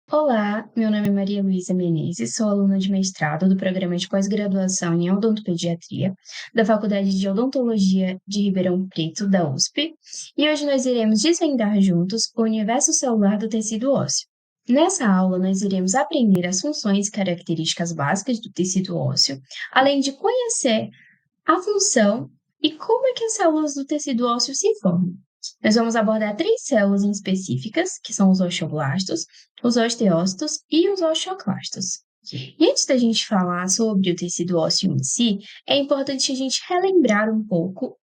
Olá, meu nome é Maria Luísa Menezes, sou aluna de mestrado do programa de pós-graduação em odontopediatria da Faculdade de Odontologia de Ribeirão Preto, da USP, e hoje nós iremos desvendar juntos o universo celular do tecido ósseo. Nessa aula, nós iremos aprender as funções e características básicas do tecido ósseo, além de conhecer a função e como é que as células do tecido ósseo se formam. Nós vamos abordar 3 células em específicas, que são os osteoblastos, os osteócitos e os osteoclastos. E antes da gente falar sobre o tecido ósseo em si, é importante a gente relembrar um pouco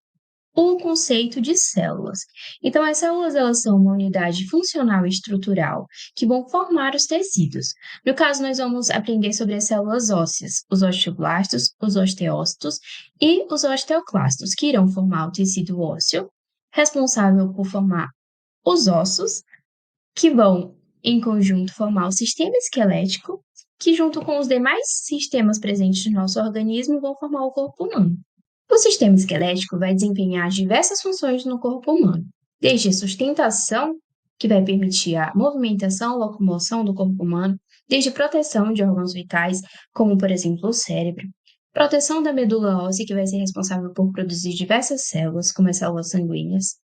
o conceito de células. Então, as células elas são uma unidade funcional e estrutural que vão formar os tecidos. No caso, nós vamos aprender sobre as células ósseas, os osteoblastos, os osteócitos e os osteoclastos, que irão formar o tecido ósseo, responsável por formar os ossos, que vão, em conjunto, formar o sistema esquelético, que, junto com os demais sistemas presentes no nosso organismo, vão formar o corpo humano. O sistema esquelético vai desempenhar diversas funções no corpo humano, desde a sustentação, que vai permitir a movimentação, locomoção do corpo humano, desde proteção de órgãos vitais, como por exemplo o cérebro, proteção da medula óssea, que vai ser responsável por produzir diversas células, como as células sanguíneas,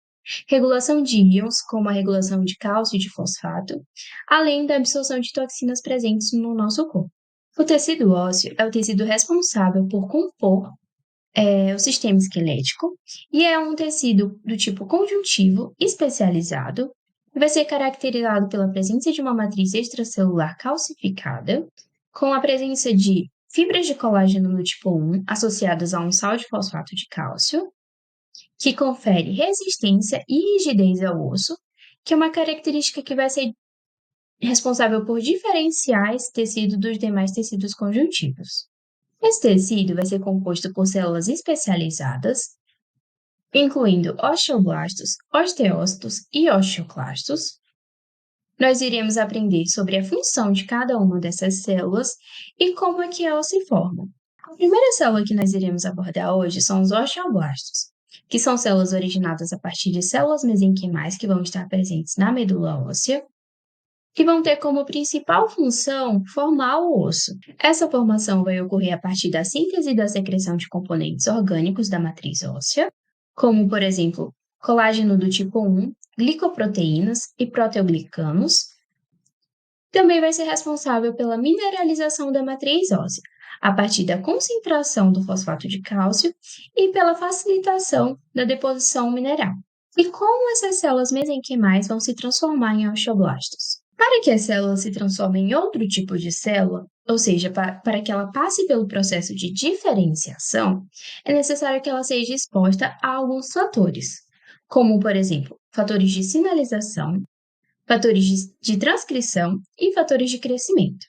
regulação de íons, como a regulação de cálcio e de fosfato, além da absorção de toxinas presentes no nosso corpo. O tecido ósseo é o tecido responsável por compor o sistema esquelético e é um tecido do tipo conjuntivo especializado, vai ser caracterizado pela presença de uma matriz extracelular calcificada, com a presença de fibras de colágeno do tipo 1 associadas a um sal de fosfato de cálcio, que confere resistência e rigidez ao osso, que é uma característica que vai ser responsável por diferenciar esse tecido dos demais tecidos conjuntivos. Esse tecido vai ser composto por células especializadas, incluindo osteoblastos, osteócitos e osteoclastos. Nós iremos aprender sobre a função de cada uma dessas células e como é que elas se formam. A primeira célula que nós iremos abordar hoje são os osteoblastos, que são células originadas a partir de células mesenquimais que vão estar presentes na medula óssea, que vão ter como principal função formar o osso. Essa formação vai ocorrer a partir da síntese e da secreção de componentes orgânicos da matriz óssea, como, por exemplo, colágeno do tipo 1, glicoproteínas e proteoglicanos. Também vai ser responsável pela mineralização da matriz óssea, a partir da concentração do fosfato de cálcio e pela facilitação da deposição mineral. E como essas células mesenquimais vão se transformar em osteoblastos? Para que a célula se transforme em outro tipo de célula, ou seja, para que ela passe pelo processo de diferenciação, é necessário que ela seja exposta a alguns fatores, como, por exemplo, fatores de sinalização, fatores de transcrição e fatores de crescimento.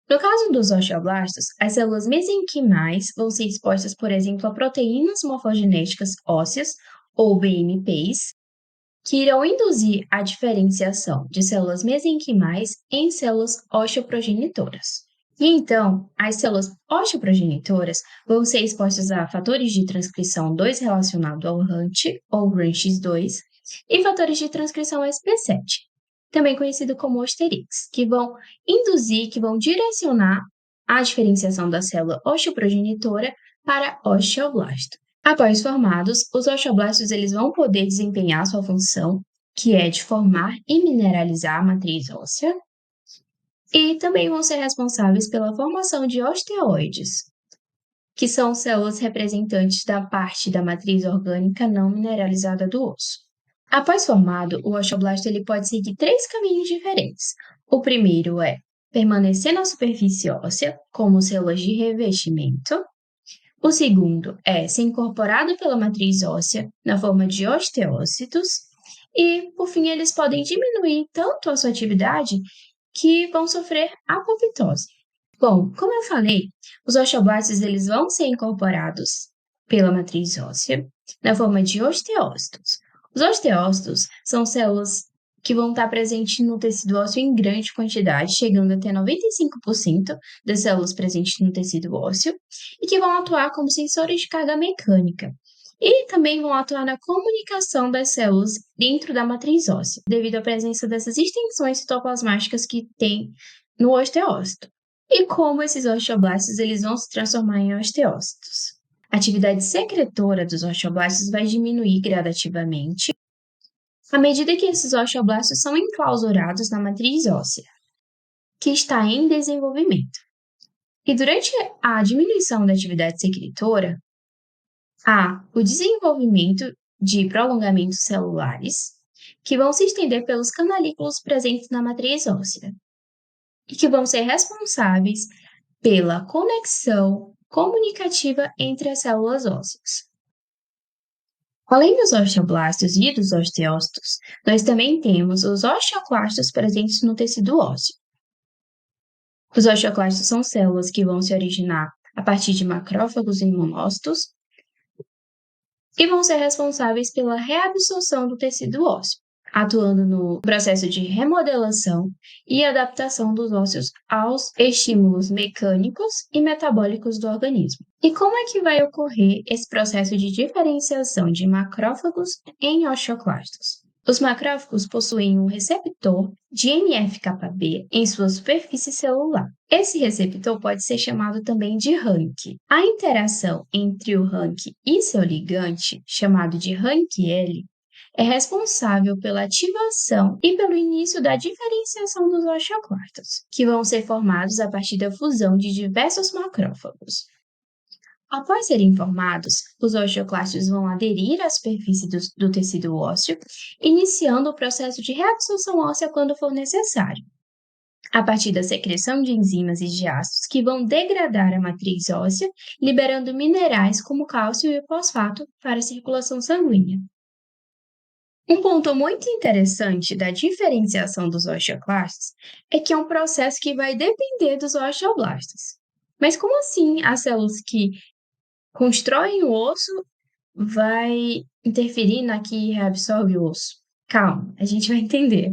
No caso dos osteoblastos, as células mesenquimais vão ser expostas, por exemplo, a proteínas morfogenéticas ósseas, ou BMPs, que irão induzir a diferenciação de células mesenquimais em células osteoprogenitoras. E então, as células osteoprogenitoras vão ser expostas a fatores de transcrição 2 relacionados ao RUNX, ou RUNX2, e fatores de transcrição SP7, também conhecido como Osterix, que vão induzir, que vão direcionar a diferenciação da célula osteoprogenitora para osteoblasto. Após formados, os osteoblastos eles vão poder desempenhar sua função, que é de formar e mineralizar a matriz óssea, e também vão ser responsáveis pela formação de osteoides, que são células representantes da parte da matriz orgânica não mineralizada do osso. Após formado, o osteoblasto ele pode seguir 3 caminhos diferentes. O primeiro é permanecer na superfície óssea, como células de revestimento. O segundo é ser incorporado pela matriz óssea na forma de osteócitos e, por fim, eles podem diminuir tanto a sua atividade que vão sofrer apoptose. Bom, como eu falei, os osteoblastos eles vão ser incorporados pela matriz óssea na forma de osteócitos. Os osteócitos são células que vão estar presentes no tecido ósseo em grande quantidade, chegando até 95% das células presentes no tecido ósseo, e que vão atuar como sensores de carga mecânica. E também vão atuar na comunicação das células dentro da matriz óssea, devido à presença dessas extensões citoplasmáticas que tem no osteócito. E como esses osteoblastos eles vão se transformar em osteócitos? A atividade secretora dos osteoblastos vai diminuir gradativamente à medida que esses osteoblastos são enclausurados na matriz óssea, que está em desenvolvimento. E durante a diminuição da atividade secretora, há o desenvolvimento de prolongamentos celulares, que vão se estender pelos canalículos presentes na matriz óssea, e que vão ser responsáveis pela conexão comunicativa entre as células ósseas. Além dos osteoblastos e dos osteócitos, nós também temos os osteoclastos presentes no tecido ósseo. Os osteoclastos são células que vão se originar a partir de macrófagos e monócitos e vão ser responsáveis pela reabsorção do tecido ósseo, atuando no processo de remodelação e adaptação dos ossos aos estímulos mecânicos e metabólicos do organismo. E como é que vai ocorrer esse processo de diferenciação de macrófagos em osteoclastos? Os macrófagos possuem um receptor de NF-κB em sua superfície celular. Esse receptor pode ser chamado também de rank. A interação entre o rank e seu ligante, chamado de rank-L, é responsável pela ativação e pelo início da diferenciação dos osteoclastos, que vão ser formados a partir da fusão de diversos macrófagos. Após serem formados, os osteoclastos vão aderir à superfície do tecido ósseo, iniciando o processo de reabsorção óssea quando for necessário, a partir da secreção de enzimas e de ácidos que vão degradar a matriz óssea, liberando minerais como cálcio e fosfato para a circulação sanguínea. Um ponto muito interessante da diferenciação dos osteoclastos é que é um processo que vai depender dos osteoblastos. Mas como assim as células que constroem o osso vai interferir na que reabsorve o osso? Calma, a gente vai entender.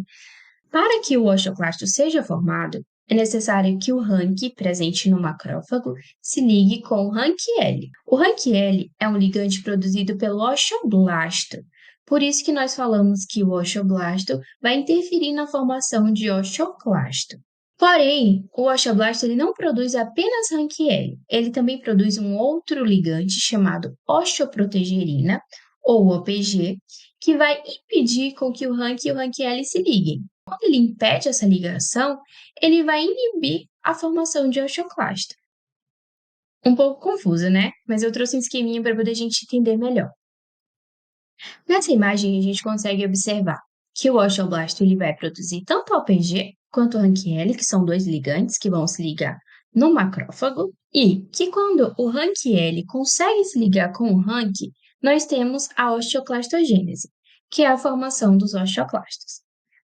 Para que o osteoclasto seja formado, é necessário que o rank presente no macrófago se ligue com o rank-L. O rank-L é um ligante produzido pelo osteoblasto, por isso que nós falamos que o osteoblasto vai interferir na formação de osteoclasto. Porém, o osteoblasto ele não produz apenas rank-L, ele também produz um outro ligante chamado osteoprotegerina, ou OPG, que vai impedir com que o rank e o rank-L se liguem. Quando ele impede essa ligação, ele vai inibir a formação de osteoclasto. Um pouco confuso, né? Mas eu trouxe um esqueminha para poder a gente entender melhor. Nessa imagem, a gente consegue observar que o osteoblasto ele vai produzir tanto o OPG quanto o rank-L, que são dois ligantes que vão se ligar no macrófago, e que quando o rank-L consegue se ligar com o rank, nós temos a osteoclastogênese, que é a formação dos osteoclastos.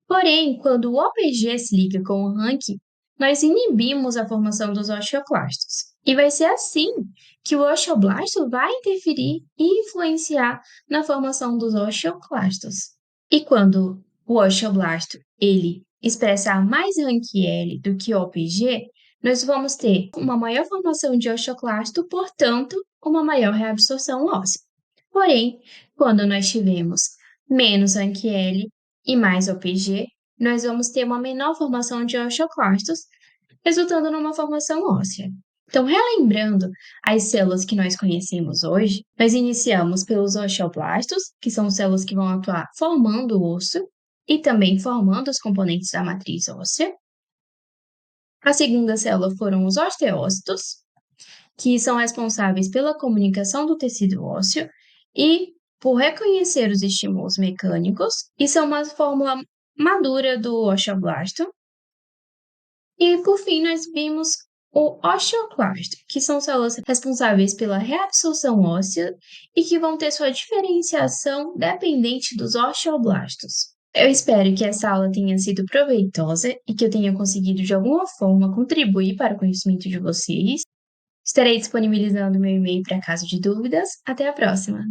Porém, quando o OPG se liga com o rank, nós inibimos a formação dos osteoclastos. E vai ser assim que o osteoblasto vai interferir e influenciar na formação dos osteoclastos. E quando o osteoblasto ele expressar mais rank-L do que OPG, nós vamos ter uma maior formação de osteoclasto, portanto, uma maior reabsorção óssea. Porém, quando nós tivermos menos rank-L e mais OPG, nós vamos ter uma menor formação de osteoclastos, resultando numa formação óssea. Então, relembrando as células que nós conhecemos hoje, nós iniciamos pelos osteoblastos, que são células que vão atuar formando o osso e também formando os componentes da matriz óssea. A segunda célula foram os osteócitos, que são responsáveis pela comunicação do tecido ósseo e por reconhecer os estímulos mecânicos, e são uma fórmula madura do osteoblasto. E, por fim, nós vimos o osteoclasto, que são células responsáveis pela reabsorção óssea e que vão ter sua diferenciação dependente dos osteoblastos. Eu espero que essa aula tenha sido proveitosa e que eu tenha conseguido, de alguma forma, contribuir para o conhecimento de vocês. Estarei disponibilizando meu e-mail para caso de dúvidas. Até a próxima!